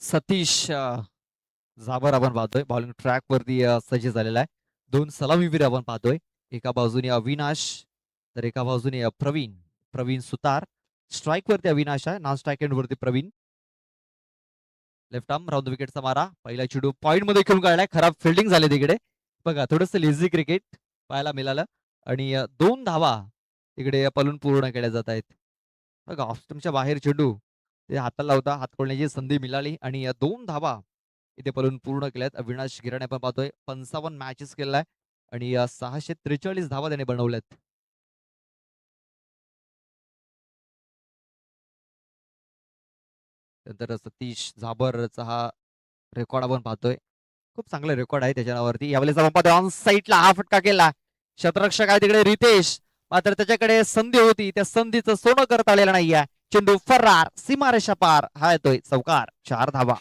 सतीश जाबर आपण पाहतोय bowling track वरती सज्ज झालेला आहे. दोन सलामीवीर आपण पाहतोय. एका बाजूने अविनाश तर एका बाजूने प्रवीण प्रवीण सुतार. स्ट्राईक वरती अविनाश आहे. नॉन स्ट्राईक एंड वरती प्रवीण. लेफ्ट आर्म राऊंड विकेटचा मारा. पहिला चेंडू पॉइंट मध्ये खेळून काढलाय. खराब फिल्डिंग झाली तिकडे. बघा थोडस लेझी क्रिकेट पाहायला मिळालं आणि 2 धावा तिकडे पलून पूर्ण केल्या जात आहेत. बघा ऑफ स्टंपच्या बाहेर चेंडू ते हाताला होता. हात खोलण्याची संधी मिळाली आणि 2 धावा इथे पलून पूर्ण केल्यात. अविनाश गिराणे आपण पाहतोय 55 मॅचेस केलाय आणि 643 धावा त्याने बनवल्यात. नंतर सतीश झाबरचा हा रेकॉर्ड आपण पाहतोय. खूप चांगला रेकॉर्ड आहे त्याच्यावरती. यावेळेस आपण पाहतोय ऑन साईडला हा फटका केला. शतरक्षक आहे तिकडे रितेश. मात्र त्याच्याकडे संधी होती. त्या संधीचं सोनं करता आलेलं नाहीये. चेंडू फरार सीमारेषा पार. हा येतोय चौकार. 4 धावा.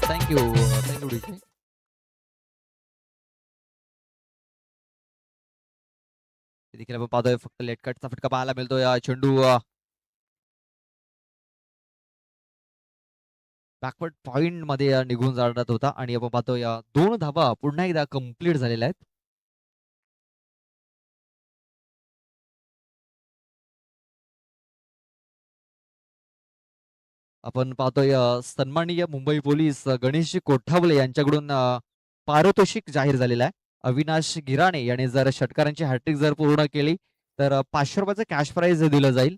Thank you thank you DJ. देखील आपण पाहतोय फक्त लेट कटचा फटका पाहायला मिळतोय. चेंडू बॅकवर्ड पॉइंट मध्ये निघून जात होता आणि आपण पाहतोय 2 धावा पुन्हा एकदा कम्प्लीट झालेल्या आहेत. आपण पाहतोय सन्माननीय मुंबई पोलीस गणेश कोठावले यांच्याकडून पारितोषिक जाहीर झालेलं आहे. अविनाश गिराणे याने जर षटकारांची हॅट्रिक जर पूर्ण केली तर 500 रुपयाचं कॅश प्राइज दिलं जाईल.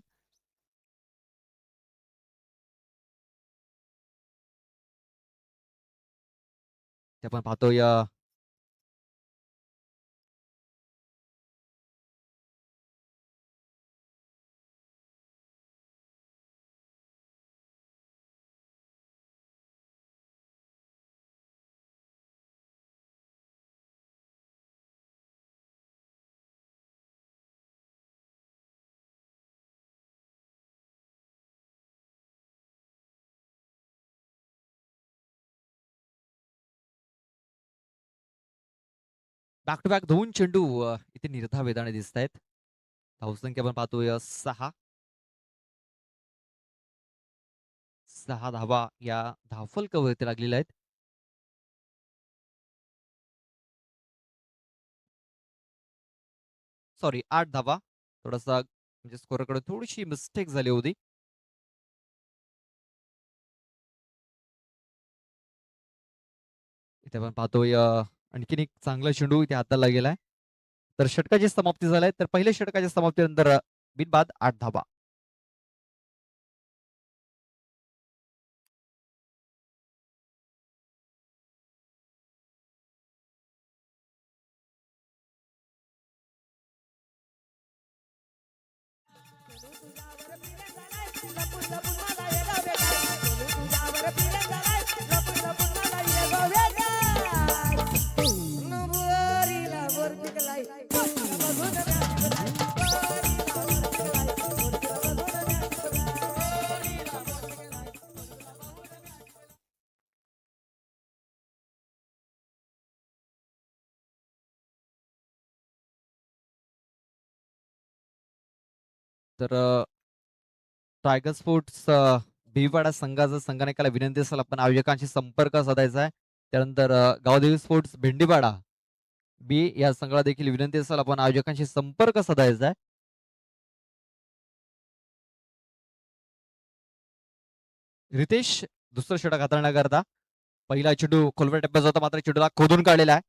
ते आपण पाहतोय बॅक टू बॅक 2 चेंडू इथे निर्धावेदाने दिसत आहेत. धावसंख्या आपण पाहतोय 6 धावा या धावफलकावरती लागलेल्या आहेत. सॉरी 8 धावा. थोडासा म्हणजे स्कोरकडे थोडीशी मिस्टेक झाली होती. इथे आपण पाहतोय आणखीन एक चांगला चेंडू इथे हाताला गेलाय. तर षटकाची समाप्ती झाली तर पहिल्या षटकाच्या समाप्तीनंतर बिनबाद 8 धावा. तर टायगर स्पोर्ट्स भिवाडा संघाचा संघानिकाला विनंती असेल आपण आयोजकांशी संपर्क साधायचा आहे. त्यानंतर गावदेवी स्पोर्ट्स भेंडीपाडा बी या संघाला देखील विनंती असेल आपण आयोजकांशी संपर्क साधायचा आहे. रितेश दुसरं षटक हाताळण्याकरता पहिला चेंडू खोलवर टप्प्यात होता मात्र चेंडूला खोदून काढलेला आहे.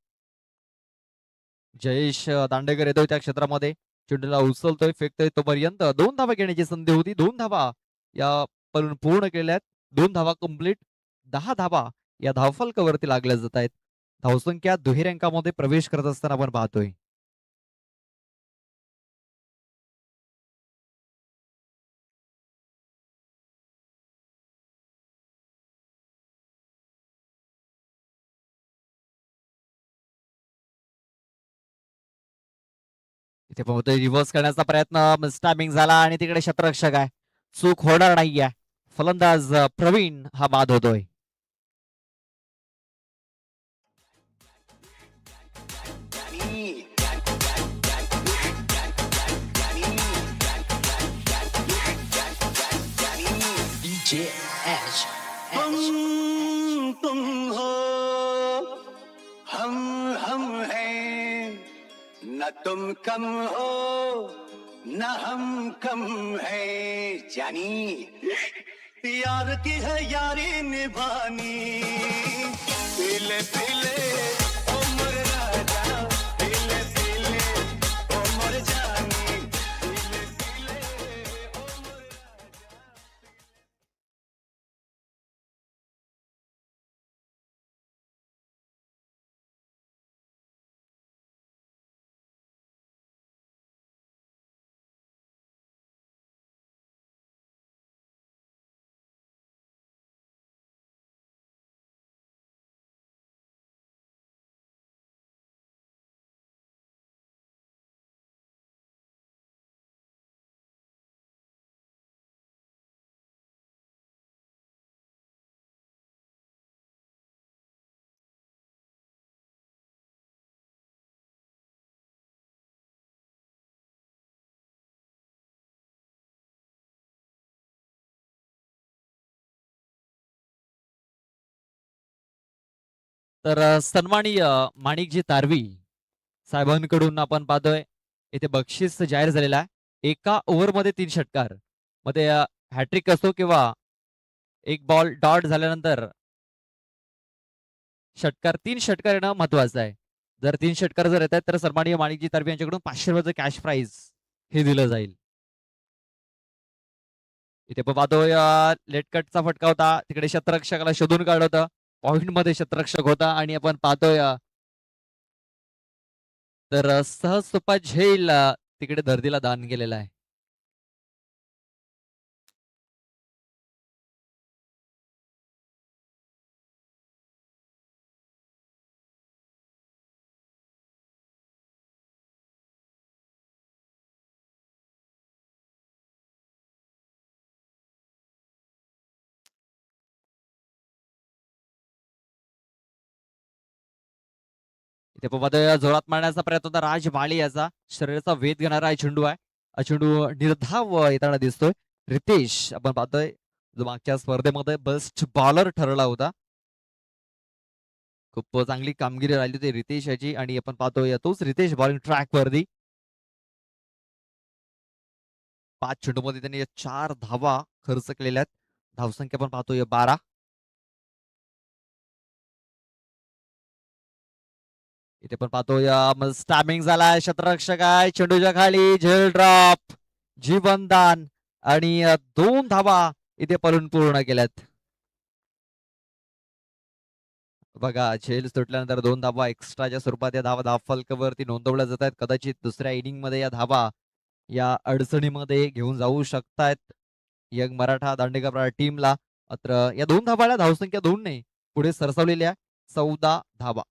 जयेश दांडेकर येतोय त्या क्षेत्रामध्ये. चेंडूला उचलतोय फेकतोय तोपर्यंत 2 धावा घेण्याची संधी होती. 2 धावा या पूर्ण केल्यात. 2 धावा कंप्लीट. 10 धावा या धावफलकावरती लागल्या जात आहेत. धावसंख्या दुहेरी अंकामध्ये प्रवेश करत असताना आपण पाहतोय. इथे पाहतोय रिव्हर्स करण्याचा प्रयत्न, स्टॅमिंग झाला आणि तिकडे क्षेत्ररक्षक आहे, चूक होणार नाहीये. फलंदाज प्रवीण हा बाद होतोय. तुम हो हम हैं न तुम कम हो न हम कम है जानी यार की है यारी निभानी पीले पीले ओ मोर राजा पीले पीले ओ मोर जानी पीले पीले ओ मोर राजा. तर सन्माननीय माणिकजी तारवी साहेबांकडून आपण पाहतोय इथे बक्षीस जाहीर झालेला आहे. एका ओव्हरमध्ये 3 षटकार, मध्ये हॅट्रिक असो किंवा एक बॉल डॉट झाल्यानंतर षटकार, 3 षटकार येणं महत्वाचं आहे. जर 3 षटकार जर येत आहेत तर सन्माननीय माणिकजी तारवी यांच्याकडून 500 रुपयाचं कॅश प्राइज हे दिलं जाईल. इथे पण पाहतोय लेट कटचा फटका होता, तिकडे क्षेत्ररक्षकाला शोधून काढलं होतं, पॉइंट मध्ये क्षेत्ररक्षक होता आणि आपण पाहतोय तर सहज सोपा झेल तिकडे धर्तीला दान केलेला आहे. इथे पण पाहतोय जोरात मारण्याचा प्रयत्न होता राज माळी याचा, शरीराचा वेध घेणारा हा चेंडू आहे. हा चेंडू निर्धाव येताना दिसतोय. रितेश आपण पाहतोय जो मागच्या स्पर्धेमध्ये बेस्ट बॉलर ठरला होता. खूप चांगली कामगिरी राहिली होती रितेश याची आणि आपण पाहतोय तोच रितेश बॉलिंग ट्रॅक वरती 5 चेंडूमध्ये त्यांनी 4 धावा खर्च केलेल्या आहेत. धावसंख्या पण पाहतोय 12. इथे पण पाहतोय स्टॅमिंग झालाय, क्षेत्ररक्षक आहे, चेंडूच्या खाली झेल ड्रॉप, जीवनदान आणि 2 धावा इथे पळून पूर्ण केल्यात. बघा झेल सुटल्यानंतर 2 धावा एक्स्ट्राच्या स्वरूपात या धावा धावफलकावरती नोंदवल्या जात आहेत. कदाचित दुसऱ्या इनिंग मध्ये या धावा या अडचणीमध्ये घेऊन जाऊ शकतायत यंग मराठा दांडेकर टीमला. मात्र या 2 धावाला धावसंख्या 2 ने पुढे सरसावलेल्या 14 धावा.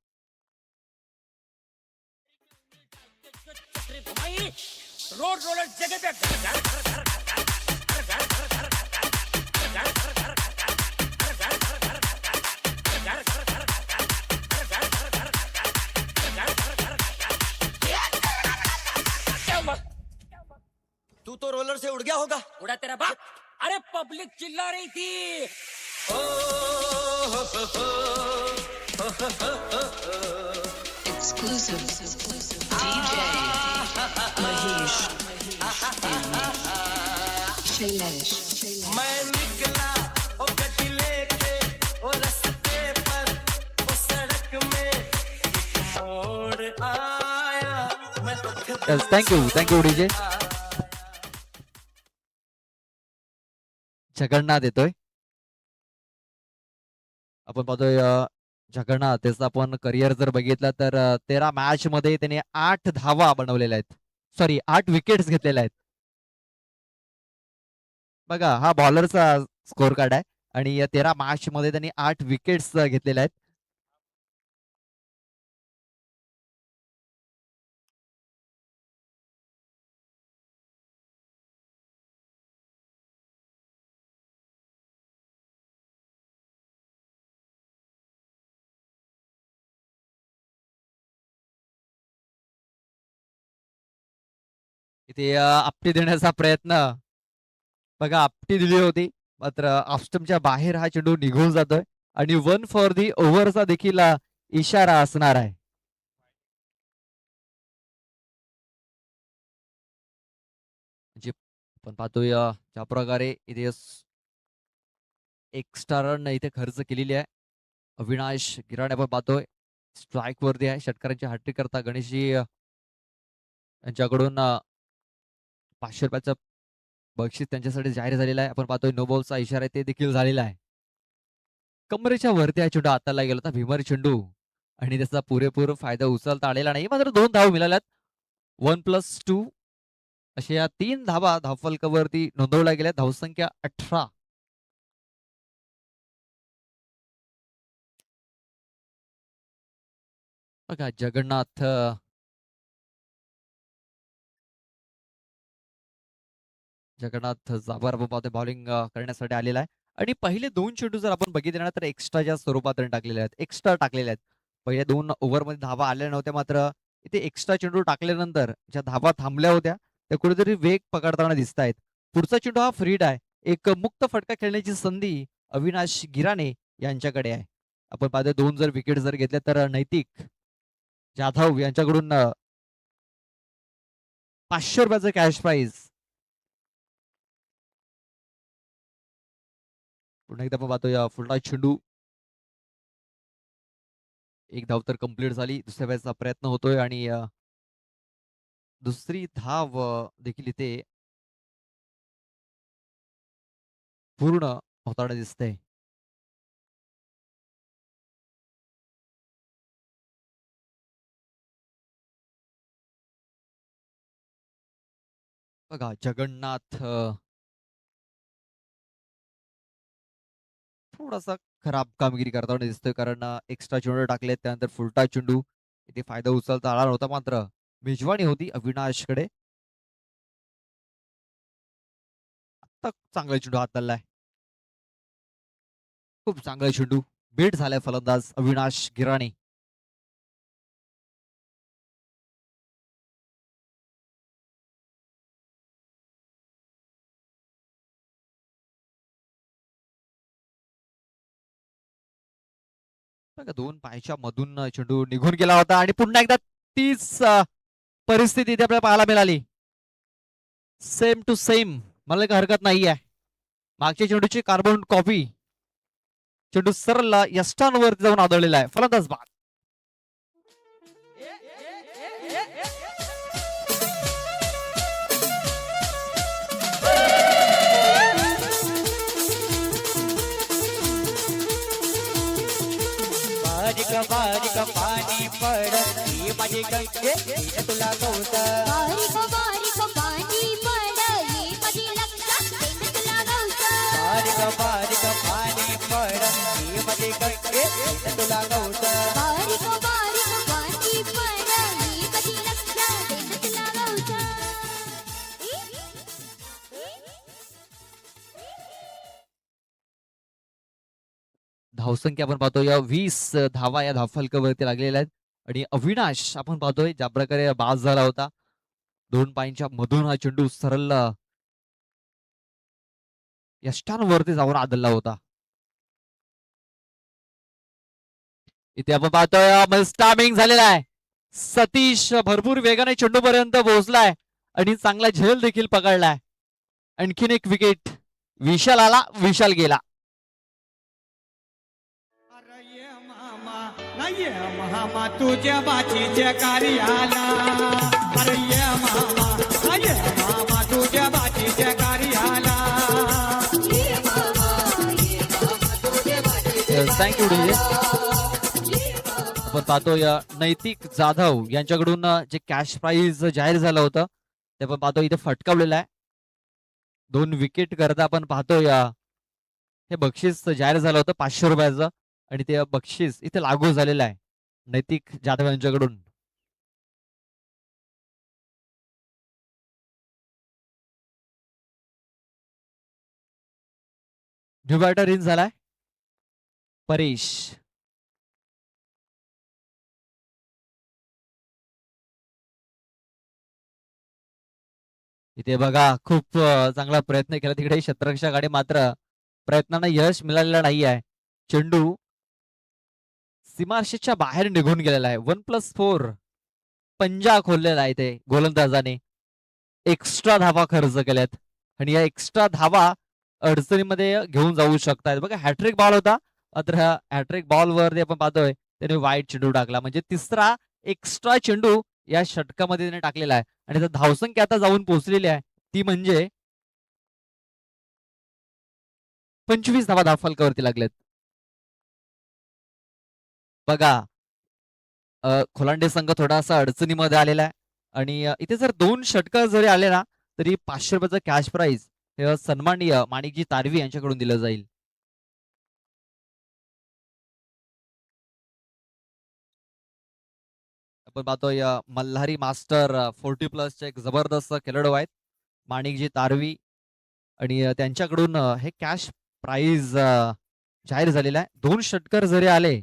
रोड रोलर जगह पे घर घर घर घर घर घर घर घर घर घर तू तो रोलर से उड़ गया होगा. उड़ा तेरा बाप. अरे पब्लिक चिल्ला रही थी. Exclusive DJ Mahesh Shailesh. मैं निकला ओ गड्डी लेके ओ रास्ते पर ओ सड़क में मोड़ आया मैं थँक्यू डीजे. जगन्नाथ येतोय. आपण पाहतोय जगन्नाथ त्याचा आपण करिअर जर बघितलं तर 13 मॅच मध्ये त्याने 8 धावा बनवलेल्या आहेत, सॉरी 8 विकेट्स घेतलेल्या आहेत. बघा हा बॉलरचा स्कोर कार्ड आहे आणि या 13 मॅच मध्ये त्यांनी 8 विकेट्स घेतलेल्या आहेत. इथे आपटी देण्याचा प्रयत्न बघा, आपटी दिली होती मात्र ऑफस्टमच्या बाहेर हा चेंडू निघून जातोय आणि 1 फॉर दी ओव्हरचा देखील इशारा असणार आहे. म्हणजे आपण पाहतोय ज्या प्रकारे इथे एक्स्ट्रा रन इथे खर्च केलेली आहे. अविनाश गिराणे आपण पाहतोय स्ट्राईक वरती आहे. षटकारांची हॅट्रिक करता गणेशजी यांच्याकडून 500 रुपयाचं बक्षीस त्यांच्यासाठी जाहीर झालेलं आहे. आपण पाहतोय नो बॉलचा इशारा आहे ते देखील झालेला आहे. कमरेच्या वरती हा चेंडू हाताला गेला होता भीमर चेंडू आणि त्याचा पुरेपूर फायदा उचलता आलेला नाही. मात्र 2 धावा मिळाल्यात. 1+2 अशा या 3 धावा धावफलकावरती नोंदवल्या गेल्या. धावसंख्या 18. बघा जगन्नाथ जगन्नाथ जाबर आपण पाहतोय बॉलिंग करण्यासाठी आलेला आहे आणि पहिले 2 चेंडू जर आपण बघितले ना तर एक्स्ट्राच्या स्वरूपात रन टाकलेले आहेत. एक्स्ट्रा टाकलेले आहेत. पहिल्या 2 ओव्हरमध्ये धावा आल्या नव्हत्या मात्र इथे एक्स्ट्रा चेंडू टाकल्यानंतर ज्या धावा थांबल्या होत्या त्या कुठेतरी वेग पकडताना दिसत आहेत. पुढचा चेंडू हा फ्रीड आहे. एक मुक्त फटका खेळण्याची संधी अविनाश गिराणे यांच्याकडे आहे. आपण पाहतोय 2 जर विकेट जर घेतल्या तर नैतिक जाधव यांच्याकडून 500 रुपयाचं कॅश प्राइज. पुन्हा एकदा आपण पाहतोय फुलटॉस चेंडू. एक धाव तर कंप्लीट झाली. दुसऱ्या वेळेचा प्रयत्न होतोय आणि दुसरी धाव देखील इथे पूर्ण होताना दिसतंय. बघा जगन्नाथ थोडासा खराब कामगिरी करताना दिसतोय कारण एक्स्ट्रा चेंडू टाकले त्यानंतर फुलटा चेंडू इथे फायदा उचलता आला नव्हता मात्र मेजवानी होती अविनाशकडे. आता चांगला चेंडू हाताळलाय. खूप चांगला चेंडू बेट झालाय फलंदाज अविनाश गिराणे. बघा 2 पायाच्या मधून चेंडू निघून गेला होता आणि पुन्हा एकदा तीच परिस्थिती इथे आपल्याला पाहायला मिळाली. सेम टू सेम मला काही हरकत नाहीये. मागच्या चेंडूची कार्बन कॉपी चेंडू सरळ यष्टांवरती जाऊन आदळलेला आहे. फलंदाज बाद. बारीक बारीक पाणी पड ही माझी गंगे येईन तुला गवत बारीक बारीक पाणी पड ये माझी लक्षात येईन तुला गवत बारीक बारीक पाणी पड ही माझी गंगे येईन तुला गवत बारीक बारीक पाणी पड ये माझी लक्षात येईन तुला गवत धावसंख्या आपण पाहतोय 20 धावा या धावफलकावरती लागलेल्या आहेत आणि अविनाश आपण पाहतोय ज्या प्रकारे बाद झाला होता 2 पायांच्या मधून हा चेंडू सरळ यष्टांवरती जाऊन आदळला होता. इथे आपण पाहतोय स्टामिंग झालेला आहे. सतीश भरपूर वेगाने चेंडू पर्यंत पोहोचलाय आणि चांगला झेल देखील पकडलाय. आणखीन एक विकेट. विशाल आला, विशाल गेला. ये मामा तुझ्या बाचीच्या कार्याला अरे ये मामा तुझ्या बाचीच्या कार्याला थँक्यू डीजे. आपण पाहतोय नैतिक जाधव यांच्याकडून जे कॅश प्राइज जाहीर झालं होतं ते आपण पाहतोय इथे फटकावलेलं आहे. 2 विकेट करता आपण पाहतोय हे बक्षीस जाहीर झालं होतं 500 रुपयाचं आणि ते बक्षीस इथे लागू झालेलं आहे नैतिक जाधव यांच्याकडून. न्यू बॅटर इन झालाय परेश. इथे बघा खूप चांगला प्रयत्न केला तिकडे शतरक्षकाने, मात्र प्रयत्नांना यश मिळालेलं नाही आहे. चेंडू सीमारेषेच्या बाहेर निघून गेलेला आहे. 1+4 पंजा खोललेला आहे ते गोलंदाजाने. एक्स्ट्रा धावा खर्च केल्यात आणि या एक्स्ट्रा धावा अडचणीमध्ये घेऊन जाऊ शकतात. बघा हॅट्रिक बॉल होता, मात्र ह्या हॅट्रिक बॉल वरती आपण पाहतोय त्याने वाईट चेंडू टाकला. म्हणजे तिसरा एक्स्ट्रा चेंडू या षटकामध्ये त्याने टाकलेला आहे आणि आता धावसंख्या आता जाऊन पोहोचलेली आहे ती म्हणजे 25 धावा धावफलकावरती लागलेत. बघा खोलांडे संघ थोडासा अडचणीमध्ये आलेला आहे आणि इथे जर 2 षटकं जरी आले ना तरी 500 रुपयाचं कॅश प्राइज हे सन्माननीय माणिकजी तारवी यांच्याकडून दिलं जाईल. आपण पाहतोय मल्हारी मास्टर 40+ चे एक जबरदस्त खेळाडू आहेत माणिकजी तारवी आणि त्यांच्याकडून हे कॅश प्राइज जाहीर झालेलं आहे. 2 षटकर जरी आले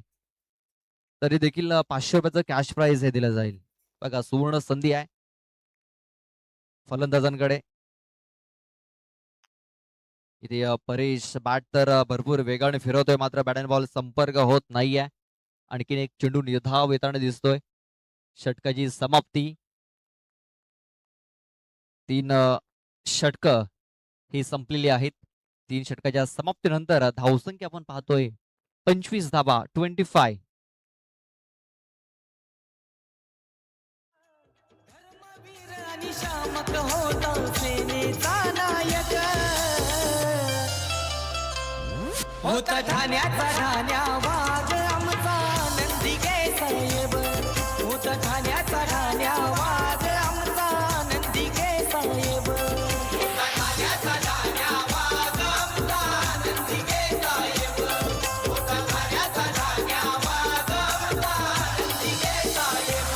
तरी देखील 500 रुपयाचं कॅश प्राइज हे दिलं जाईल. बघा सुवर्ण संधी आहे फलंदाजांकडे. इथे परेश बॅट तर भरपूर वेगाने फिरवतोय, मात्र बॅट अँड बॉल संपर्क होत नाहीये. आणखीन एक चेंडू निर्धाव येताना दिसतोय. षटकाची समाप्ती. 3 षटकं ही संपलेली आहेत. 3 षटकाच्या समाप्तीनंतर धावसंख्या आपण पाहतोय 25 धावा 25. धर्मवीर आणि शामक होता सेनेचा नायक होता ठाण्याचा ठाण्या वाघ आमचा नंदिके साहेब होता ठाण्याचा ठाण्या वाघ आमचा नंदिके साहेब होता ठाण्याचा ठाण्या वाघ आमचा नंदिके साहेब होता ठाण्याचा ठाण्या वाघ आमचा नंदिके साहेब.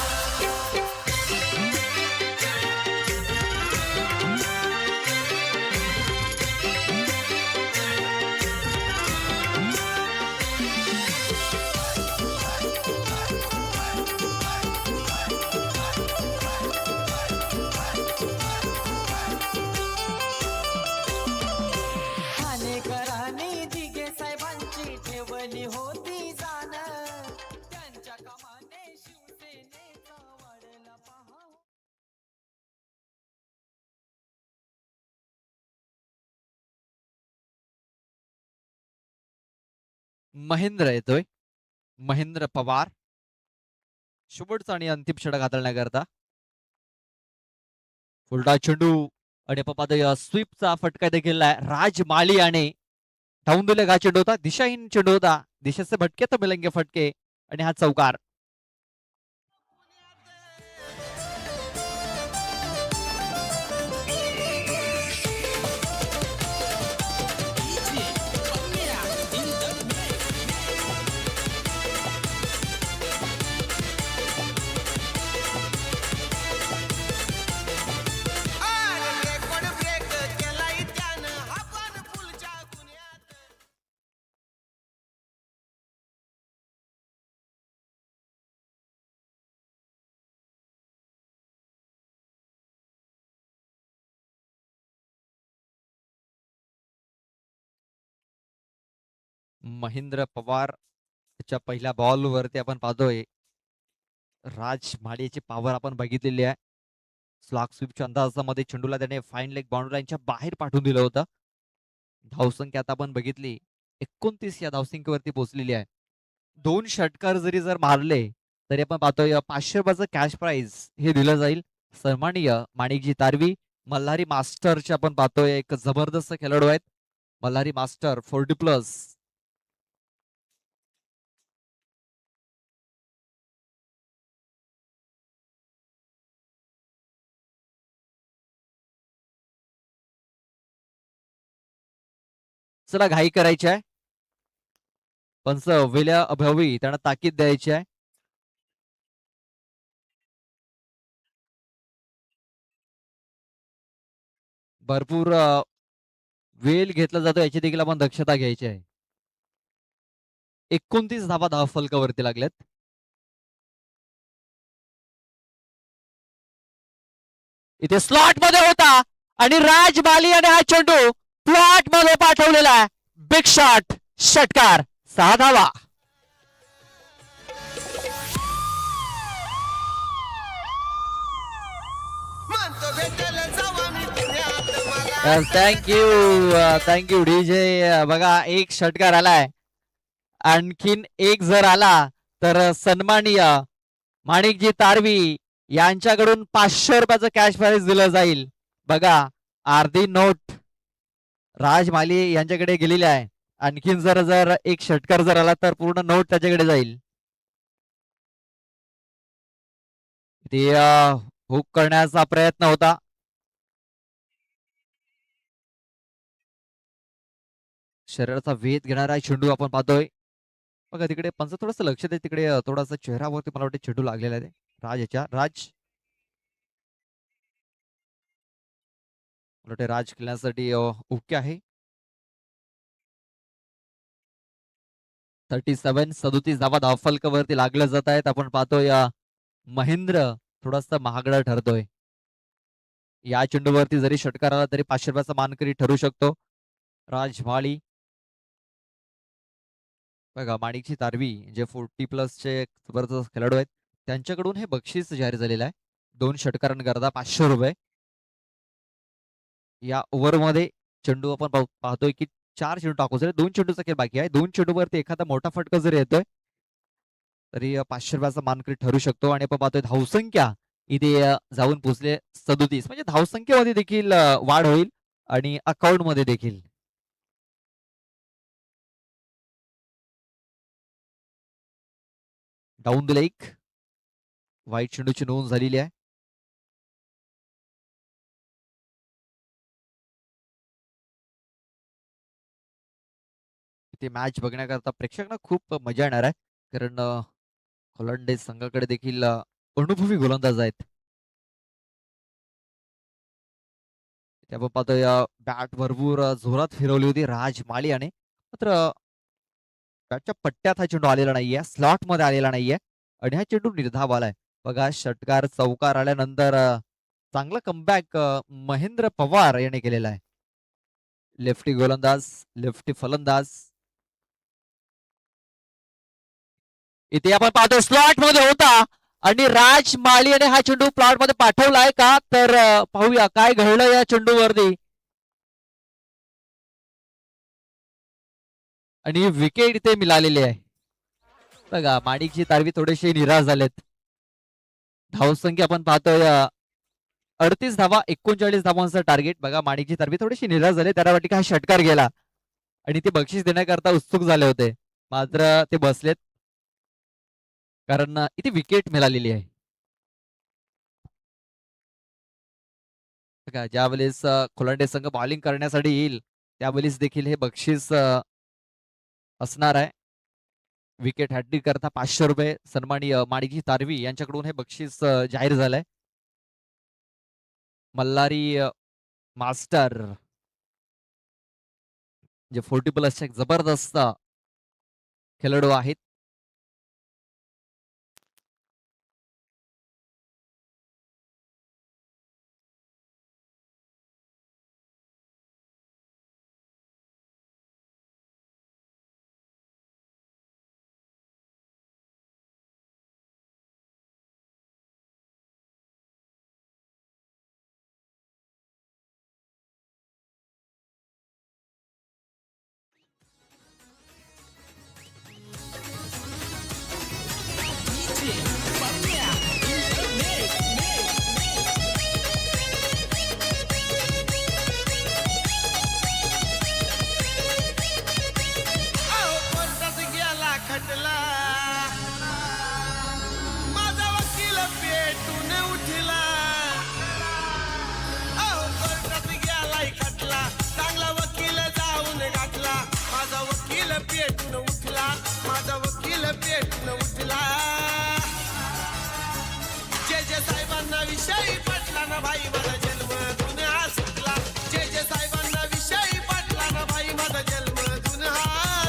ठाणेकरांनी दिघे साहेबांची ठेवली होती जाण त्यांच्या कामाने शिवसेनेचा वाढला पहा. महेंद्र येतोय. महेंद्र पवार शेवटचा आणि अंतिम षटक हाताळण्याकरता. फुलटा चेंडू आणि आपण पाहतोय स्वीपचा फटका देखील आहे. राज माळी याने धावून दिले. हा चेंडू होता दिशाहीन चेंडू होता. दिशेचे भटके तर मिलेंगे फटके आणि हा चौकार. रेकॉर्ड ब्रेक केलाय त्यानं आपण पुढच्या गुन्ह्यात. महेंद्र पवार च्या पहिल्या बॉल वरती आपण पाहतोय राज माळीची पॉवर आपण बघितलेली आहे. स्लॉग स्वीपच्या अंदाजामध्ये चेंडूला त्याने फाईन लेग बाउंड्री लाईनच्या बाहेर पाठवून दिलं होतं. धावसंख्या आता आपण बघितली 29 या धावसंख्येवरती पोहोचलेली आहे. 2 षटकार जरी जर मारले तरी आपण पाहतोय 500 रुपयाचं कॅश प्राइज हे दिलं जाईल. सन्माननीय माणिकजी तारवी मल्हारी मास्टरचे आपण पाहतोय एक जबरदस्त खेळाडू आहेत. मल्हारी मास्टर 40+. चला घाई करायची आहे. पंच वेल्या अभावी त्यांना ताकीद द्यायची आहे. भरपूर वेळ घेतला जातो याची देखील आपण दक्षता घ्यायची आहे. 29 धावा धावफलकावरती लागल्यात. इथे स्लॉट मध्ये होता आणि राज माली आणि हा चेंडू प्लॉट मध्ये पाठवलेला आहे. बिग शॉट, षटकार, 6 धावा. म्हणतो भेटेल जावा मी पुण्यात मला थँक्यू डीजे. बघा एक षटकार आलाय, आणखीन एक जर आला तर सन्माननीय माणिकजी तारवी यांच्याकडून 500 रुपयाचं कॅश प्राइज दिलं जाईल. बघा अर्धी नोट राज माली यांच्याकडे गेलेली आहे. आणखीन जर एक षटकार जर आला तर पूर्ण नोट त्याच्याकडे जाईल. ते हुक करण्याचा प्रयत्न होता. शरीराचा वेध घेणारा चेंडू आपण पाहतोय. बघा तिकडे पंच थोडस लक्ष दे. तिकडे थोडासा चेहऱ्यावरती मला वाटतं चेंडू लागलेला आहे राज मला वाटते राज खेळण्यासाठी ओके आहे. 37 धावा धावफलकावरती लागल्या जात आहेत. आपण पाहतोय महेंद्र थोडासा महागडा ठरतोय. या चेंडूवरती जरी षटकार आला तरी 500 रुपयाचा मानकरी ठरू शकतो. राजमाळी बघा माणिकची तारवी जे 40+ चे जबरदस्त खेळाडू आहेत त्यांच्याकडून हे बक्षीस जाहीर झालेलं आहे. 2 षटकारांकरता 500 रुपये. या ओव्हरमध्ये चेंडू आपण पाहतोय की 4 चेंडू टाकू जरी 2 चेंडूचा खेळ बाकी आहे. 2 चेंडूवरती एखादा मोठा फटका जरी येतोय तरी 500 रुपयाचा मानकरी ठरू शकतो. आणि आपण पाहतोय धावसंख्या इथे जाऊन पोहोचले 37. म्हणजे धावसंख्येमध्ये देखील वाढ होईल आणि अकाउंट मध्ये देखील. डाऊन द लेग वाईट चेंडूची नोंद झालेली आहे. इथे मॅच बघण्याकरता प्रेक्षकांना खूप मजा येणार आहे. कारण होलंडेज संघाकडे देखील अनुभवी गोलंदाज आहेत. इथे आपण पाहतोय बॅट भरपूर जोरात फिरवली होती राज माळी याने. मात्र बॅटच्या पट्ट्यात हा चेंडू आलेला नाहीये, स्लॉट मध्ये आलेला नाहीये आणि हा चेंडू निर्धाव आलाय. बघा षटकार चौकार आल्यानंतर चांगला कमबॅक महेंद्र पवार याने केलेला आहे. लेफ्टी गोलंदाज, लेफ्टी फलंदाज. इथे आपण पाहतो स्लॉट मध्ये होता आणि राज माळी याने हा चेंडू प्लॉट मध्ये पाठवलाय का तर पाहूया काय घडलं या चेंडूवरती. आणि विकेट इथे मिळालेली आहे. बघा माणिकची तारवी थोडेसे निराश झालेत. धावसंख्या आपण पाहतोय 38 धावा, 39 धावांचं टार्गेट. बघा माणिकची तारवी थोडीशी निराश झाले. त्याला वाटते की हा षटकार गेला आणि ते बक्षीस देण्याकरता उत्सुक झाले होते. मात्र ते बसलेत कारण इथे विकेट मिळालेली आहे. बघा ज्यावेळेस खोलंडे संघ बॉलिंग करण्यासाठी येईल त्यावेळेस देखील हे बक्षीस असणार आहे. विकेट हॅट्रिक करता 500 रुपये सन्माननीय माणिकजी तारवी यांच्याकडून हे बक्षीस जाहीर झालंय. मल्हारी मास्टर जे 40+ चे जबरदस्त खेळाडू आहेत. अहो कोर्टात गेला खटला माझा वकील पेटून उठला. अहो कोर्टात गेलाय खटला चांगला वकील जाऊन गाठला. माझा वकील पेटून उठला, माझा वकील पेटून उठला. जे साहेबांना विषयी पटला ना भाई माझा जन्म गुन्हा सुटला. जे साहेबांना विषयी पटला ना भाई माझा जन्म गुन्हा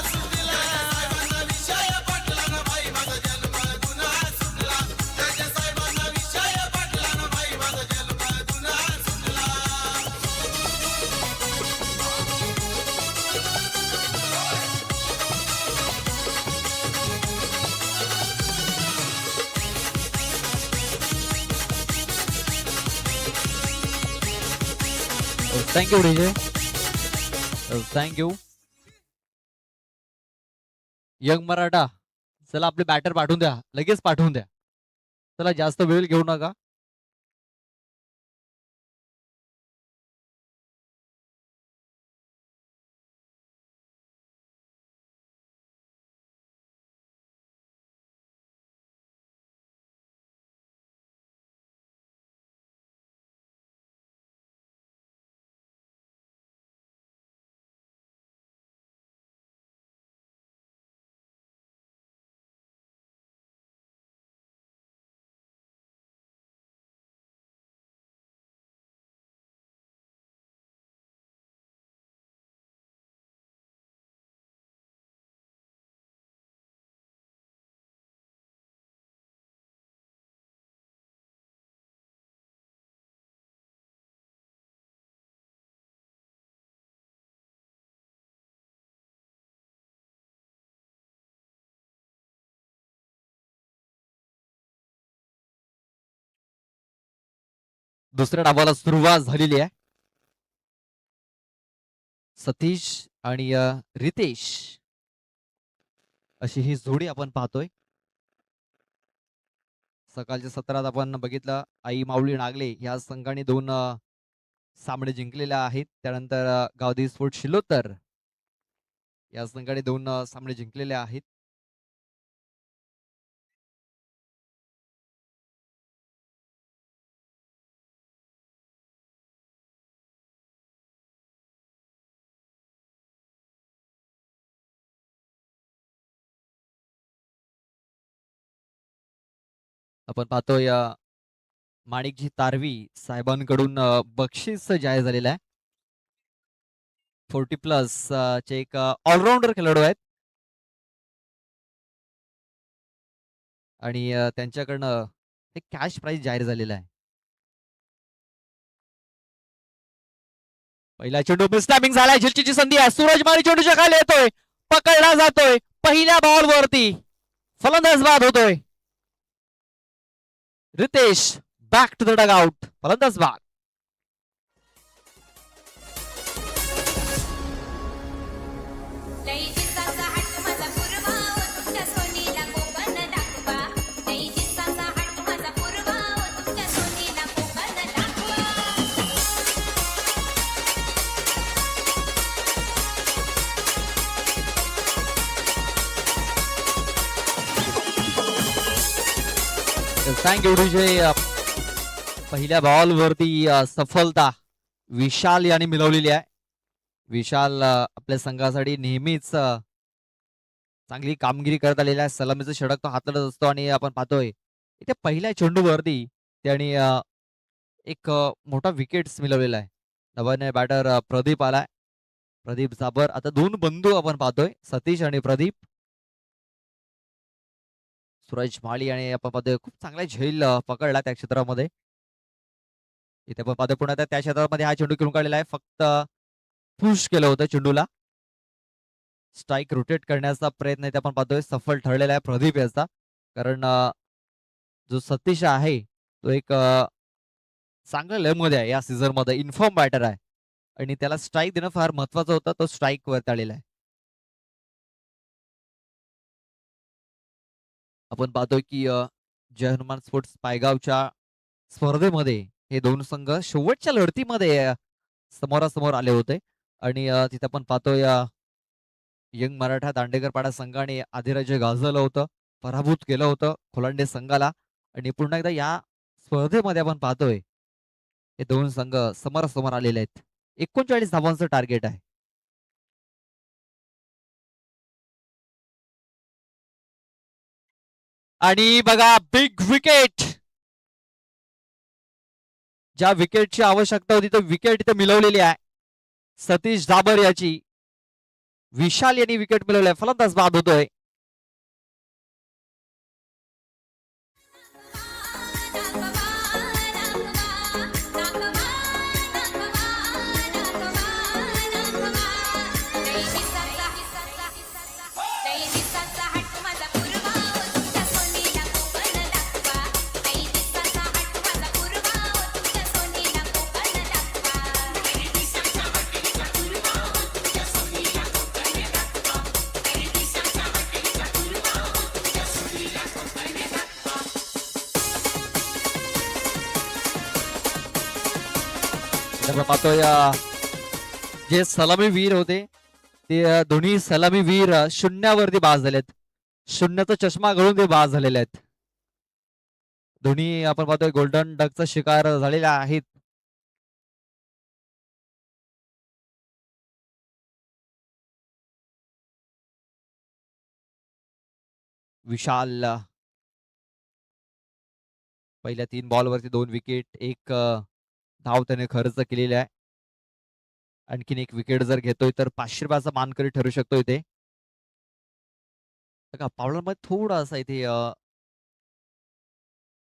सुटला. साहेबांना विषय पटला ना भाई माझा जन्म गुन्हा सुटला. जे साहेबांना विषय पटला ना भाई माझा जन्म गुन्हा सुटला. Thank you DJ, thank you. Young Maratha, चला आपले बॅटर पाठवून द्या, लगेच पाठवून द्या. चला जास्त वेळ घेऊ नका. दुसऱ्या डावाला सुरुवात झालेली आहे. सतीश आणि रितेश अशी ही जोडी आपण पाहतोय. सकाळच्या सत्रात आपण बघितलं आई माऊली नागले या संघाने 2 सामने जिंकलेले आहेत. त्यानंतर गावदेवी स्पोर्ट शिलोतर या संघाने 2 सामने जिंकलेले आहेत. आपण पाहतोय माणिकजी तारवी साहेबांकडून बक्षीस जाहीर झालेलं आहे. 40+ चे एक ऑलराऊंडर खेळाडू आहेत आणि त्यांच्याकडनं एक कॅश प्राइज जाहीर झालेला आहे. पहिला चेंडू मिस टायमिंग झालाय. झिलची संधी आहे. सूरज मारी चेंडूच्या खाली येतोय, पकडला जातोय. पहिल्या बॉल वरती फलंदाज बाद होतोय. Ritesh back to the dugout, फलंदाज बाद. Thank you DJ. पहिल्या बॉल वरती सफलता विशाल यांनी मिळवलेली आहे. विशाल आपल्या संघासाठी नेहमीच चांगली कामगिरी करत आलेला आहे. सलामीचं षटक तो हाताळत असतो आणि आपण पाहतोय इथे पहिल्या चेंडूवरती त्यांनी एक मोठा विकेट्स मिळवलेला आहे. नव्याने बॅटर प्रदीप आलाय, प्रदीप जाबर. आता 2 बंधू आपण पाहतोय, सतीश आणि प्रदीप. सूरज माळी आणि आपण पाहतोय खूप चांगला झेल पकडला त्या क्षेत्रामध्ये. इथे आपण पाहतोय पुन्हा त्या क्षेत्रामध्ये हा चेंडू खेळून काढलेला आहे. फक्त पुश केलं होतं चेंडूला. स्ट्राईक रोटेट करण्याचा प्रयत्न इथे आपण पाहतोय सफल ठरलेला आहे प्रदीप याचा. कारण जो सतीश आहे तो एक चांगल्या लेवलमध्ये आहे या सीझन मध्ये, इन्फॉर्म बॅटर आहे आणि त्याला स्ट्राईक देणं फार महत्वाचं होतं. तो स्ट्राईक वर आलेला आहे. आपण पाहतोय की जय हनुमान स्पोर्ट्स पायगावच्या स्पर्धेमध्ये हे 2 संघ शेवटच्या लढतीमध्ये समोरासमोर आले होते आणि तिथे आपण पाहतोय यंग मराठा दांडेकरपाडा संघाने आधिराज्य गाजवलं होतं, पराभूत केलं होतं खोलांडे संघाला. आणि पुन्हा एकदा या स्पर्धेमध्ये आपण पाहतोय हे 2 संघ समोरासमोर आलेले आहेत. 39 धावांचं टार्गेट आहे. आणि बघा बिग विकेट, ज्या विकेटची आवश्यकता होती तो विकेट इथे मिळवलेली आहे सतीश जाबर याची. विशाल यांनी विकेट मिळवलाय, फलंदाज बाद होतोय. आपण पाहतोय जे सलामीवीर होते ते दोन्ही सलामीवीर शून्यावरती बाद झालेत. शून्याचा चष्मा घालून ते बाद झालेले आहेत. दोन्ही आपण पाहतोय गोल्डन डकचा शिकार झालेला आहेत. विशाल पहिल्या 3 बॉलवरती 2 विकेट, एक धाव त्याने खर्च केलेली आहे. आणखीन एक विकेट जर घेतोय तर ₹500 मानकरी ठरू शकतो इथे. बघा पावलांमध्ये थोडासा इथे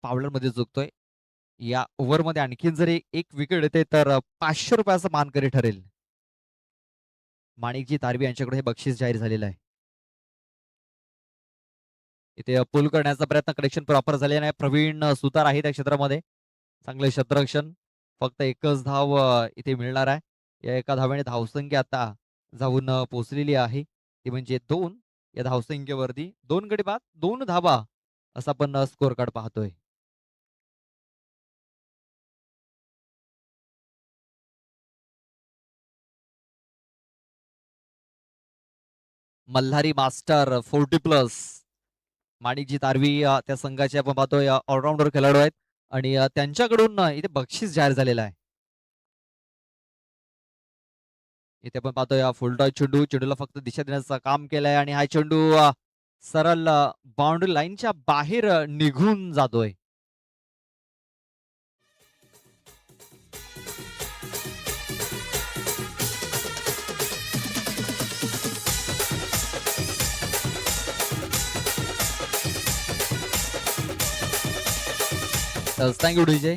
पावलांमध्ये चुकतोय. या ओव्हरमध्ये आणखीन जर एक विकेट येते तर ₹500 मानकरी ठरेल. माणिकजी तारवी यांच्याकडे हे बक्षीस जाहीर झालेलं आहे. इथे पुल करण्याचा प्रयत्न, कनेक्शन प्रॉपर झालेला नाही. प्रवीण सुतार आहे त्या क्षेत्रामध्ये, चांगले क्षेत्ररक्षण. फक्त एकच धाव इथे मिळणार आहे. या एका धावेने धावसंख्या आता जाऊन पोहोचलेली आहे, ती म्हणजे 2. या धावसंख्येवरती 2 गडी बाद 2 धावा असा आपण स्कोर कार्ड पाहतोय. मल्हारी मास्टर 40+ माणिकजी तारवी त्या संघाचे आपण पाहतोय ऑलराऊंडर खेळाडू आहेत आणि त्यांच्याकडून इथे बक्षीस जाहीर झालेलं आहे. इथे आपण पाहतोय फुलटॉय चेंडू, चेंडूला फक्त दिशा देण्याचं काम केलंय आणि हा चेंडू सरळ बाउंड्री लाईनच्या बाहेर निघून जातोय. Thank you DJ.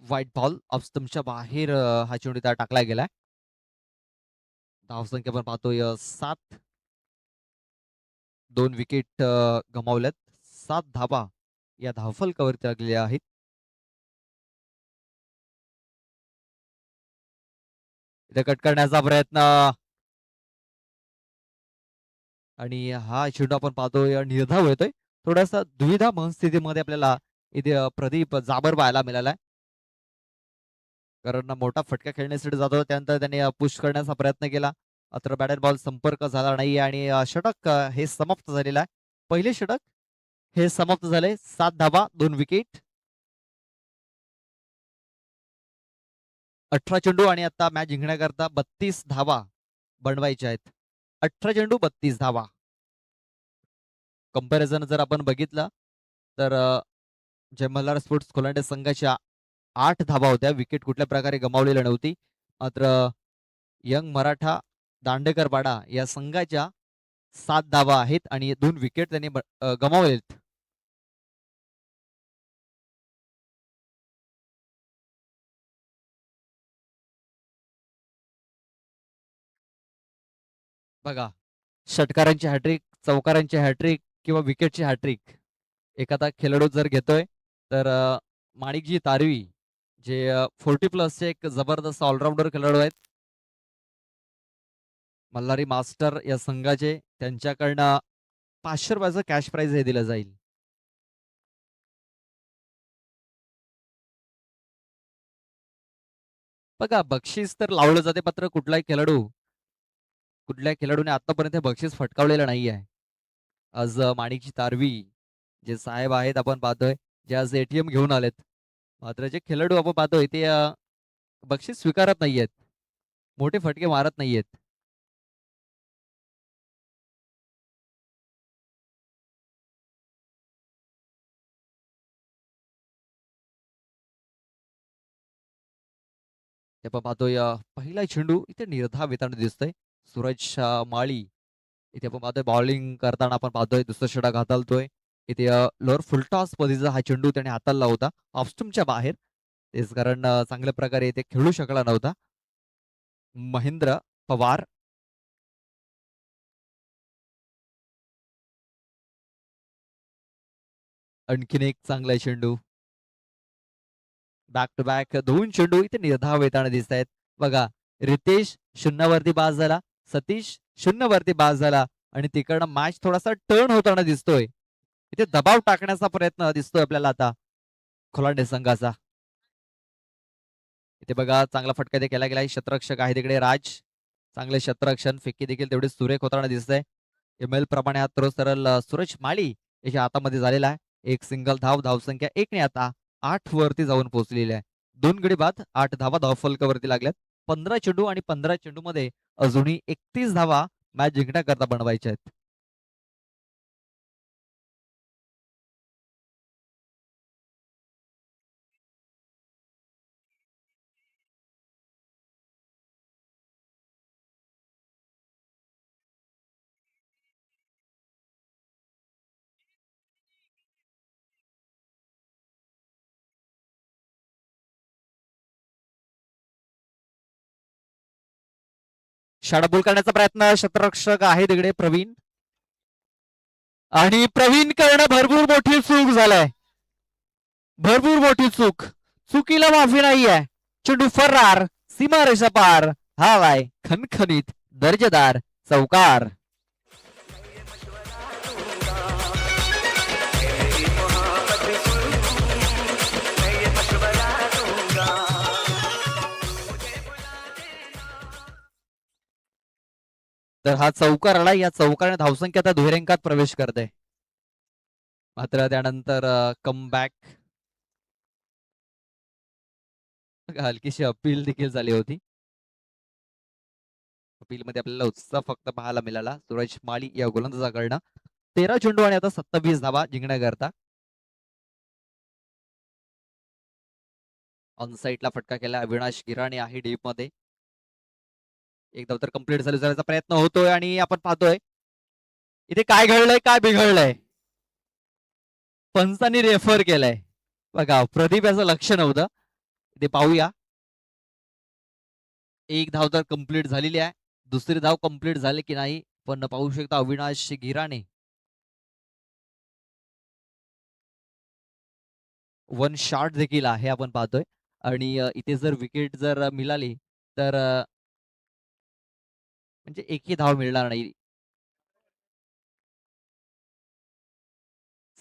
White ball off स्टंपच्या बाहेर हा चेंडू त्या टाकला गेलाय. धावसंख्या आपण पाहतोय 7. 2 विकेट गमावल्यात. 7 धावा या धावफलकावरती लागलेल्या आहेत. इथे कट करण्याचा प्रयत्न आणि हा चेंडू आपण पाहतोय निर्धाव येतोय. थोडासा दुविधा मनस्थितीमध्ये आपल्याला इथे प्रदीप जाबर पाहायला मिळालाय, कारण मोठा फटका खेळण्यासाठी जातो. त्यानंतर त्याने पुश करण्याचा प्रयत्न केला, मात्र बॅट बॉल संपर्क झाला नाही आणि षटक हे समाप्त झालेलं आहे. पहिले षटक हे समाप्त झाले. 7 धावा 2 विकेट, 18 चेंडू आणि आता मॅच जिंकण्याकरता 32 धावा बनवायच्या आहेत. 18 चेंडू 32 धावा. कंपॅरिझन जर आपण बघितलं तर जय मल्हार स्पोर्ट्स कोल्हांडे संघाच्या 8 धावा होत्या. विकेट कुठल्या प्रकारे गमावलेली नव्हती. मात्र यंग मराठा दांडेकरपाडा या संघाच्या 7 धावा आहेत आणि 2 विकेट त्यांनी गमावलेत. बघा, षटकारांची हॅट्रिक, चौकारांची हॅट्रिक किंवा विकेटची हॅट्रिक एखादा खेळाडू जर घेतोय तर माणिकजी तारवी जे 40+ एक जबरदस्त ऑलराऊंडर खेळाडू आहेत. मल्हारी मास्टर या संघाचे, त्यांच्याकडनं ₹500 कॅश प्राइज हे दिलं जाईल. बघा, बक्षीस तर लावलं जाते, मात्र कुठल्या खेळाडूने आतापर्यंत हे बक्षीस फटकावलेलं नाही आहे. आज माणिकजी तारवी जे साहेब आहेत आपण पाहतोय, जे आज ATM घेऊन आलेत, मात्र जे खेळाडू आपण पाहतोय ते बक्षीस स्वीकारत नाहीयेत, मोठे फटके मारत नाहीयेत. ते आपण पाहतोय पहिला चेंडू इथे निर्धाव येताना दिसतोय. सूरज माळी इथे आपण पाहतोय बॉलिंग करताना आपण पाहतोय दुसरा षटक हाताळतोय. इथे लोअर फुलटॉस पद्धतीचा हा चेंडू त्याने हाताळला होता ऑफस्टमच्या बाहेर, तेच कारण चांगल्या प्रकारे इथे खेळू शकला नव्हता. महेंद्र पवार आणखीन एक चांगला चेंडू. बॅक टू बॅक 2 चेंडू इथे निर्धाव येताना दिसत आहेत. बघा, रितेश शून्यावरती बाद झाला. सतीश 0 वरती बाद झाला आणि तिकडनं मॅच थोडासा टर्न होताना दिसतोय. इथे दबाव टाकण्याचा प्रयत्न दिसतोय आपल्याला आता खोलांडे संघाचा. इथे बघा चांगला फटका इथे केला गेलाय. शतरक्षक आहे तिकडे राज. चांगले शतरक्षण फेकी देखील तेवढी सुरेख होताना दिसतंय. एम.एल. प्रमाणे हा थ्रो सरळ सूरज माळी याच्या हातामध्ये झालेला आहे. एक सिंगल धावसंख्या 1 ने आता 8 वरती जाऊन पोहोचलेली आहे. 2 गडी बाद 8 धावा धावफलकावरती लागल्यात. 15 चेंडू आणि 15 चेंडू मध्ये अजूनही 31 धावा मॅच जिंकण्याकरता बनवायच्या आहेत. शाडाबुल करण्याचा प्रयत्न शतरक्षक आहे तिकडे प्रवीण. आणि प्रवीण करणं भरपूर मोठी चूक झालाय. भरपूर मोठी चूक. चुकीला माफी नाहीये. चेंडू फरार सीमारेषा पार. हाय खणखणीत दर्जेदार चौकार. तर हा चौकार आला. या चौकाराने धावसंख्या आता दुहेरी प्रवेश करते. मात्र त्यानंतर कमबॅक हलकीशी अपील देखील झाली होती. अपील मध्ये आपल्याला उत्साह फक्त पाहायला मिळाला सूरज माळी या गोलंदाजाकडनं. 13 चेंडू आणि आता 27 धावा जिंकण्याकरता. ऑन साईडला फटका केला अविनाश गिराणे आहे डीप मध्ये. एक धाव तर कंप्लीट झाल्याचा प्रयत्न होतोय आणि आपण पाहतोय इथे काय घडलंय काय बिघडलंय. पंचांनी रेफर केलंय बघा. प्रदीप याचं लक्ष नव्हतं. ते पाहूया. एक धाव तर कंप्लीट झालेली आहे. दुसरी धाव कंप्लीट झाली की नाही पण पाहू शकता अविनाश गिराणे वन शॉट देखील आहे आपण पाहतोय. आणि इथे जर विकेट जर मिळाली तर म्हणजे एकही धाव मिळणार नाही.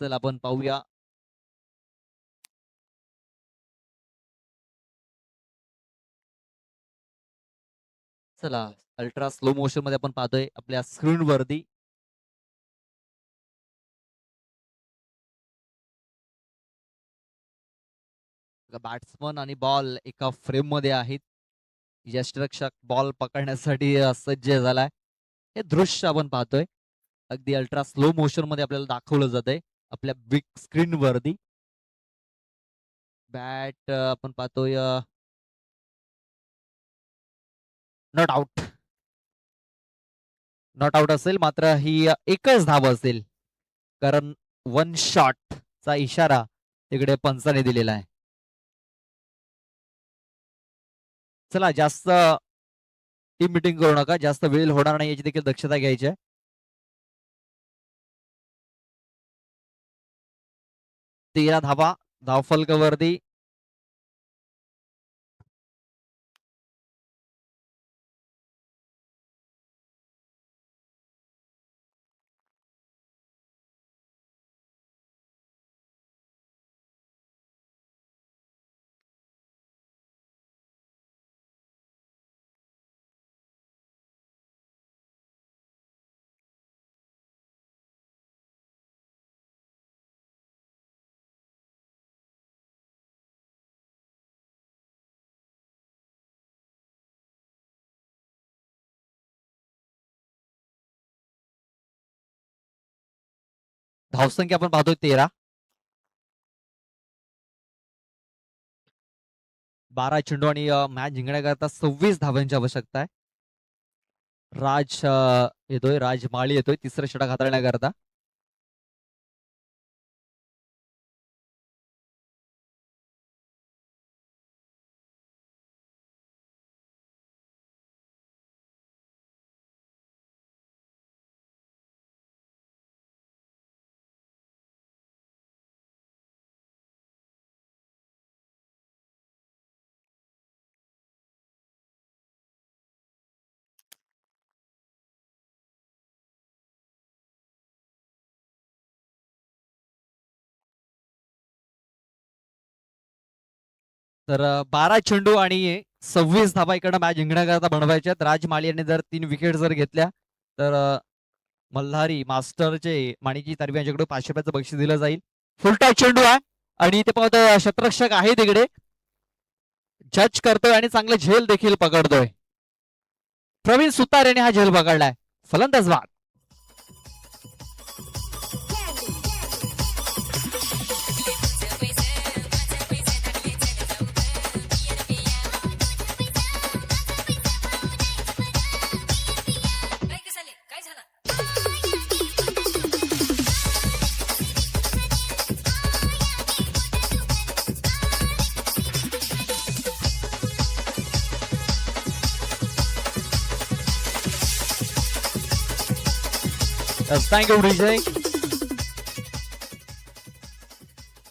चल आपण पाहूया. चला अल्ट्रा स्लो मोशन मध्ये आपण पाहतोय आपल्या स्क्रीन वरती. बॅट्समन आणि बॉल एका फ्रेम मध्ये आहेत. यष्टिरक्षक बॉल पकडण्यासाठी सज्ज झालाय. हे दृश्य आपण पाहतोय अगदी अल्ट्रा स्लो मोशन मध्ये आपल्याला दाखवलं जातंय आपल्या बिग स्क्रीन वरती. बॅट आपण पाहतोय नॉट आउट. नॉट आउट असेल मात्र ही एकच धाव असेल कारण वन शॉट चा इशारा तिकडे पंचाने दिलेला आहे. चला जास्त टीम मिटिंग करू नका. जास्त वेळ होणार नाही याची देखील दक्षता घ्यायची आहे. 13 धावा धावफलकावरती. धावसंख्या आपण पाहतोय 13. 12 चेंडू आणि मॅच जिंकण्याकरता 26 धावांची आवश्यकता आहे. राज येतोय. राज माळी येतोय तिसरं षटक हाताळण्याकरता. तर 12 चेंडू आणि 26 धाबा इकडनं मॅच जिंकण्याकरता बनवायच्यात. राज माळी यांनी जर 3 विकेट जर घेतल्या तर मल्हारी मास्टरचे माणिकजी तारवी यांच्याकडे 500 रुपयाचं बक्षीस दिलं जाईल. फुलटॉस चेंडू आहे आणि इथे पाहतो शतरक्षक आहे तिकडे जज करतोय आणि चांगले झेल देखील पकडतोय. प्रवीण सुतार यांनी हा झेल पकडलाय. फलंदाज बाद. काय झालं? थँक्यू विजय.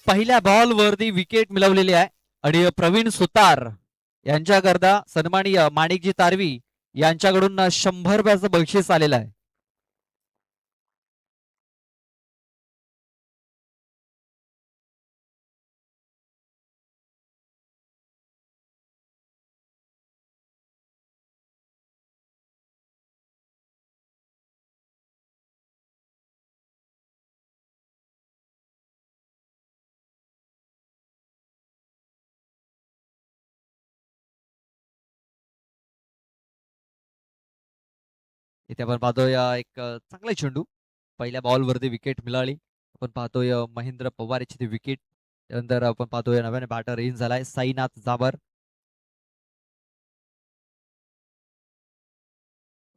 पहिल्या बॉल वरती विकेट मिळवलेली आहे आणि प्रवीण सुतार यांच्याकरता सन्माननीय माणिकजी तारवी यांच्याकडून 100 रुपयाचं बक्षीस आलेलं आहे. इथे आपण पाहतोय एक चांगला चेंडू पहिल्या बॉल वरती विकेट मिळाली. आपण पाहतोय महेंद्र पवार याची विकेट. त्यानंतर आपण पाहतोय नव्याने बॅटर इन झालाय साईनाथ जाबर.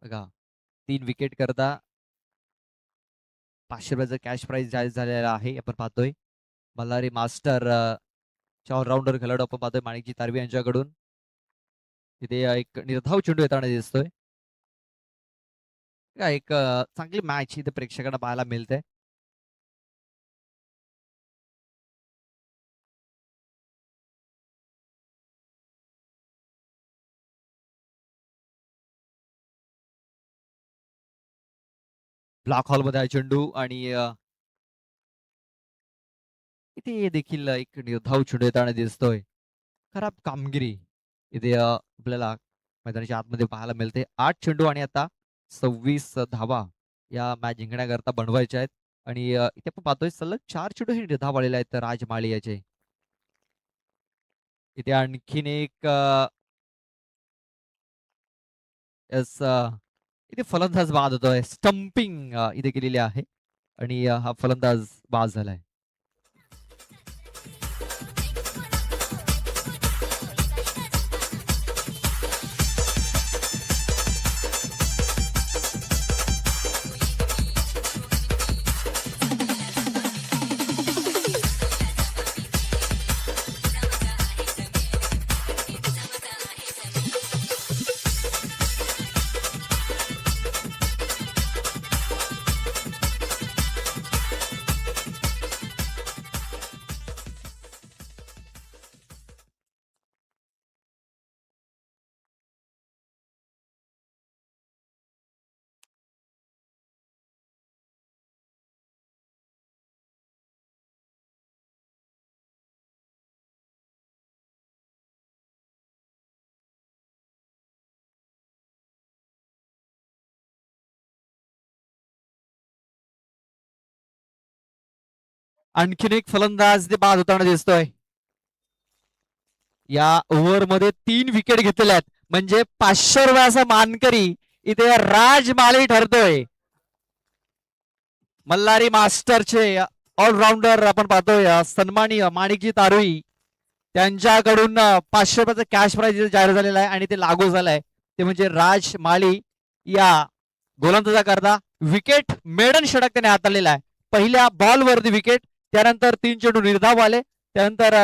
बघा 3 विकेट करता 500 रुपयाचं कॅश प्राइज जाहीर झालेलं आहे. आपण पाहतोय मल्हारी मास्टर ऑलराऊंडर खेळाडू आपण पाहतोय माणिकजी तारवी यांच्याकडून. तिथे एक निर्धाव चेंडू येताना दिसतोय. एक चांगली मॅच इथे प्रेक्षकांना पाहायला मिळते. ब्लॅक हॉल मध्ये हा चेंडू आणि इथे देखील एक निर्धाव चेंडू येताना दिसतोय. खराब कामगिरी इथे आपल्याला मैदानाच्या आतमध्ये पाहायला मिळते. 8 चेंडू आणि आता 26 धावा या मॅच जिंकण्याकरता बनवायच्या आहेत आणि इथे आपण पाहतोय सलग 4 चेंडू हे निर्धाव आलेले आहेत राज माळी याचे. इथे आणखीन एक इथे फलंदाज बाद होतोय. स्टंपिंग इथे केलेली आहे आणि हा फलंदाज बाद झालाय. आणखीन एक फलंदाज ते बाद होताना दिसतोय. या ओव्हर मध्ये 3 विकेट घेतलेल्या आहेत म्हणजे 500 रुपयाचा मानकरी इथे राज माळी ठरतोय. मल्हारी मास्टरचे ऑलराऊंडर आपण पाहतोय सन्माननीय माणिकजी तारवी त्यांच्याकडून 500 रुपयाचा कॅश प्राइज जाहीर झालेला आहे आणि ते लागू झालंय. ते म्हणजे राज माळी या गोलंदाजा करता विकेट मेडन षटक त्याने हाताळलेला आहे. पहिल्या बॉल वरती विकेट, त्यानंतर 3 चेंडू निर्धाव आले, त्यानंतर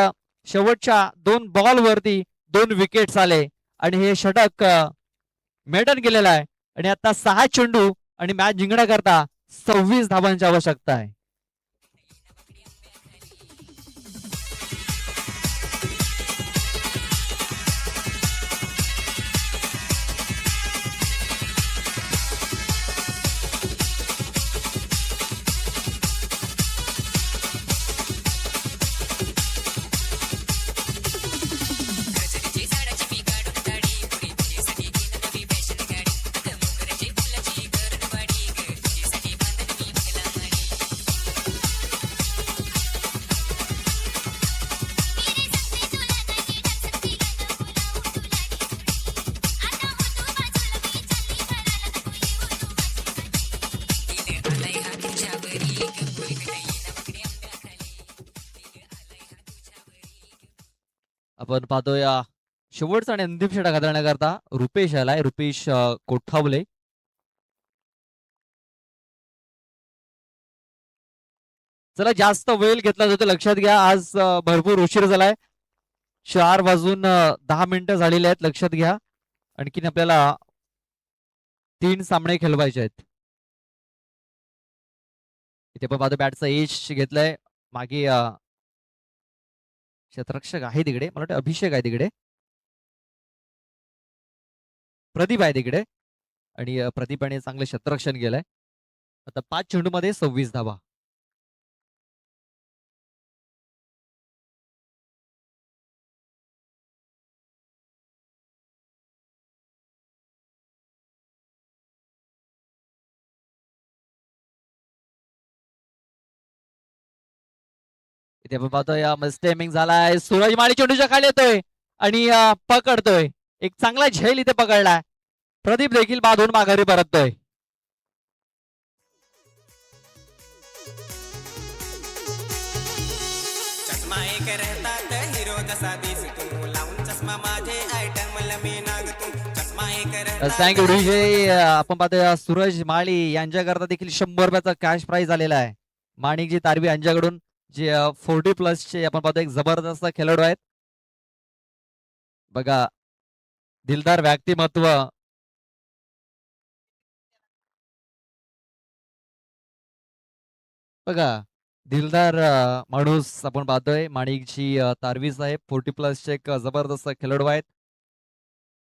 शेवटच्या 2 बॉल वरती 2 विकेट्स आले आणि हे षटक मेडन केलेलं आहे. आणि आता 6 चेंडू आणि मॅच जिंकण्याकरता 26 धावांची आवश्यकता आहे. आपण पाहतोय शेवटचा आणि अंतिम षटक हाताळण्याकरता रुपेश आलाय. रुपेश कोठावले. चला जास्त वेळ घेतला जातो लक्षात घ्या. आज भरपूर उशीर झालाय. 4 वाजून 10 मिनिटं झालेली आहेत लक्षात घ्या. आणखीन आपल्याला 3 सामने खेळवायचे आहेत. इथे पण पाहतो बॅटचा एज घेतलाय. मागे क्षेत्ररक्षक आहे तिकडे. मला वाटतं अभिषेक आहे तिकडे. प्रदीप आहे तिकडे. आणि प्रदीपाने चांगलं क्षेत्ररक्षण केलंय. आता 5 चेंडूमध्ये 26 धावा. इथे आपण पाहतोय मस्त टायमिंग झालाय. सूरज माळी चेंडूच्या खाली येतोय आणि पकडतोय. एक चांगला झेल इथे पकडलाय. प्रदीप देखील बांधून माघारी परततोय. चष्मा एक रहतात हिरो जसा दिसतो लावून चष्मा माझे आयटम मी नागतो चष्मा एक थँक्यू डीजे. आपण पाहतोय सूरज माळी यांच्याकरता देखील 100 रुपयाचा कॅश प्राइज आलेला आहे. माणिकजी तारवी यांच्याकडून जे 40+ चे आपण पाहतो एक जबरदस्त खेळाडू आहेत. बघा दिलदार व्यक्तिमत्व. बघा दिलदार माणूस आपण पाहतोय. माणिकजी तारवी साहेब 40+ चे एक जबरदस्त खेळाडू आहेत.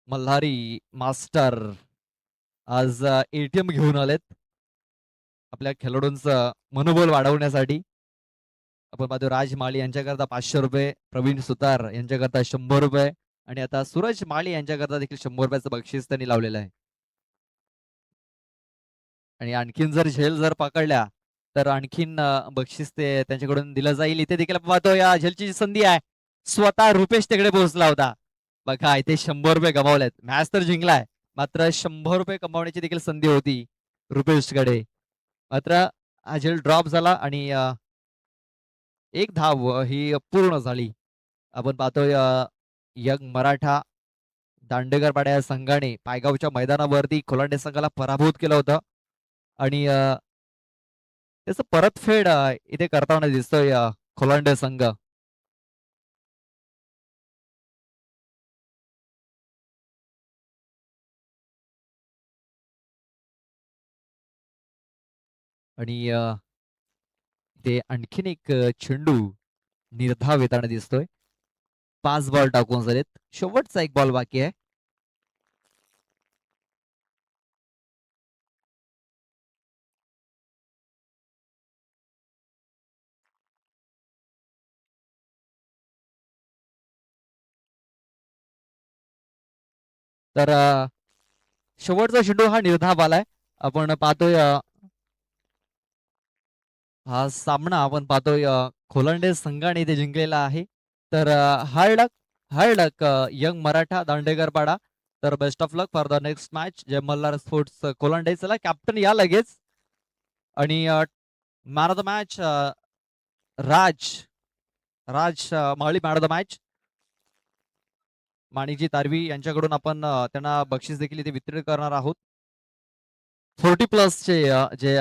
मल्हारी मास्टर आज ATM घेऊन आलेत आपल्या खेळाडूंचं मनोबल वाढवण्यासाठी. आपण पाहतो राज माळी यांच्याकरता 500 रुपये, प्रवीण सुतार यांच्याकरता 100 रुपये आणि आता सूरज माळी यांच्याकरता देखील 100 रुपयाचं बक्षीस त्यांनी लावलेलं आहे. आणि आणखीन जर झेल जर पकडल्या तर आणखीन बक्षीस ते त्यांच्याकडून दिलं जाईल. इथे देखील आपण पाहतो या झेलची जी संधी आहे स्वतः रुपेश तिकडे पोहोचला होता. बघा इथे 100 रुपये गमावलेत. मॅच तर जिंकलाय मात्र 100 रुपये कमावण्याची देखील संधी होती रुपेशकडे. मात्र हा झेल ड्रॉप झाला आणि एक धाव ही पूर्ण झाली. आपण पाहतोय यंग मराठा दांडेकर पाड्या संघाने पायगावच्या मैदानावरती खोलांडे संघाला पराभूत केलं होतं आणि त्याचं परतफेड इथे करताना दिसतोय खोलांडे संघ. आणि ते आणखीन एक चेंडू निर्धाव येताना दिसतोय. 5 बॉल टाकून झालेत. शेवटचा एक बॉल बाकी आहे. तर शेवटचा चेंडू हा निर्धाव आलाय. आपण पाहतोय हा सामना आपण पाहतोय खोलंडे संघाने इथे जिंकलेला आहे. तर hard luck young Maratha Dandekarpada. तर best of luck for the next match. Jai Malhar sports Kolande. चला कॅप्टन या लगेच. आणि man of the match Raj Mali man of the match. Manikji Tarvi यांच्याकडून आपण त्यांना बक्षीस देखील इथे वितरित करणार आहोत. 40+ चे जे